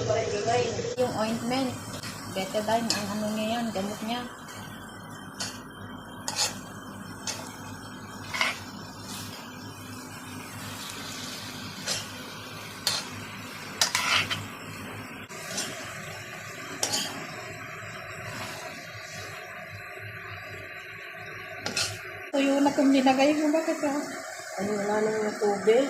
Yung ointment, betadine ang ano niya yan, gamot niya. Tuyo na itong linagay mo, bakit ha? Ay, wala nang tubig.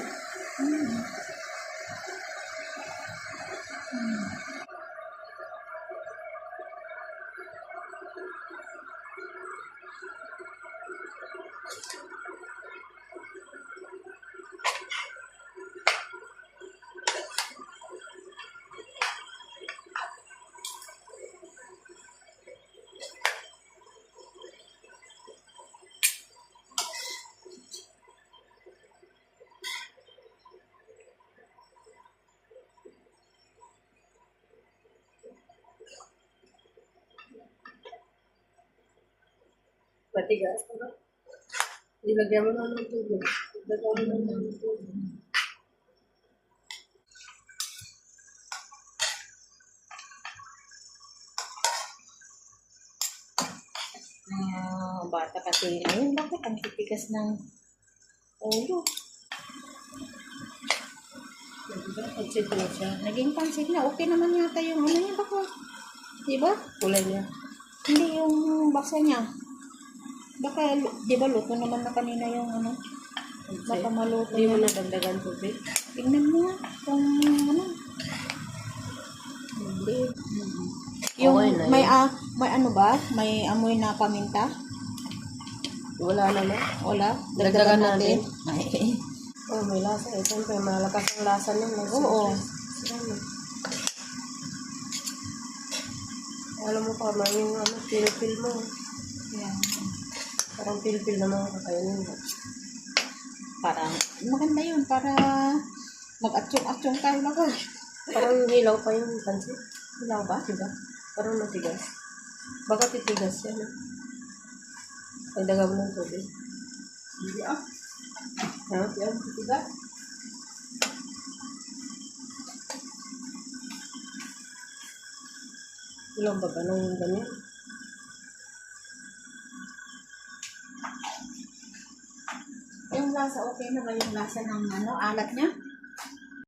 Matigas ka ba? Ilagyan mo na ng tubig. Ilagyan mo na ng tubig. Bata kasi, ayun, bakit ang titigas ng ulo? Pansit mo siya. Naging pansit na, okay naman yata yung ano niya, baka, diba? Kulay niya. Hindi yung basa niya. Baka, diba luto naman na kanina yung ano? Baka maluto Hindi mo na. na dagdagan tubig. Tignan mo nga kung ano. Hindi. Yung Okay na may yun. may ano ba? May amoy na paminta? Wala na na. Wala. Dagdagan natin. Ay. Oh, may lasa. Eh, siyempre, malakas ang lasa nun. Oo. Alam mo pa, may yung ano, pil-pil mo. Yan. Parang pil-pil naman kakainin mo. Parang maganda yun para mag-atsyong-atsyong tayo na ko. Parang hilaw pa yung pansit. Hilaw ba? Diba? Parang matigas. Baka titigas yan. Dagdagan mo ng tubig. Hindi ah. Ha? Yan, titigas. Ilang ba ba nang ganyan? Yung lasa, okay na ba yung lasa ng ano, alat niya?